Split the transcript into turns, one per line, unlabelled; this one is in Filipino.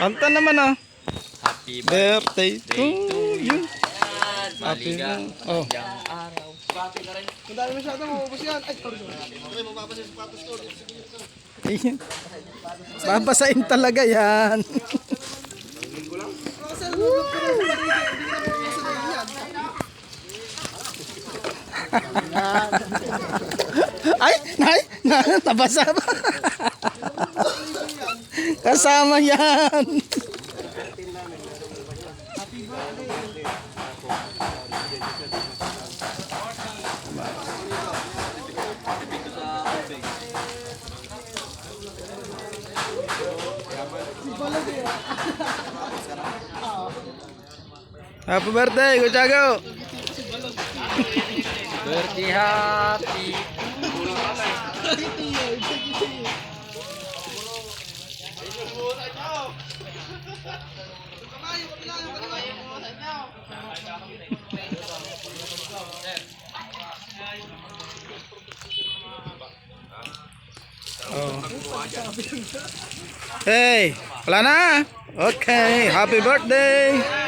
Kanta naman ah.
Happy
Birthday to you. Happy
Maligang
Oh.
araw.
Kung dahil masyado, maubos yan. Ay, sorry. Okay, magpapasin sa patos ko.
Ayun. Babasain talaga yan.
Kasi nalulog ko na sa paligid. Hindi na mabasa na yan.
Ay, nabasa ba? Kasama yan. Happy birthday, Kuchago.
Birthday happy.
Oh. Hey, wala na. Okay, happy birthday.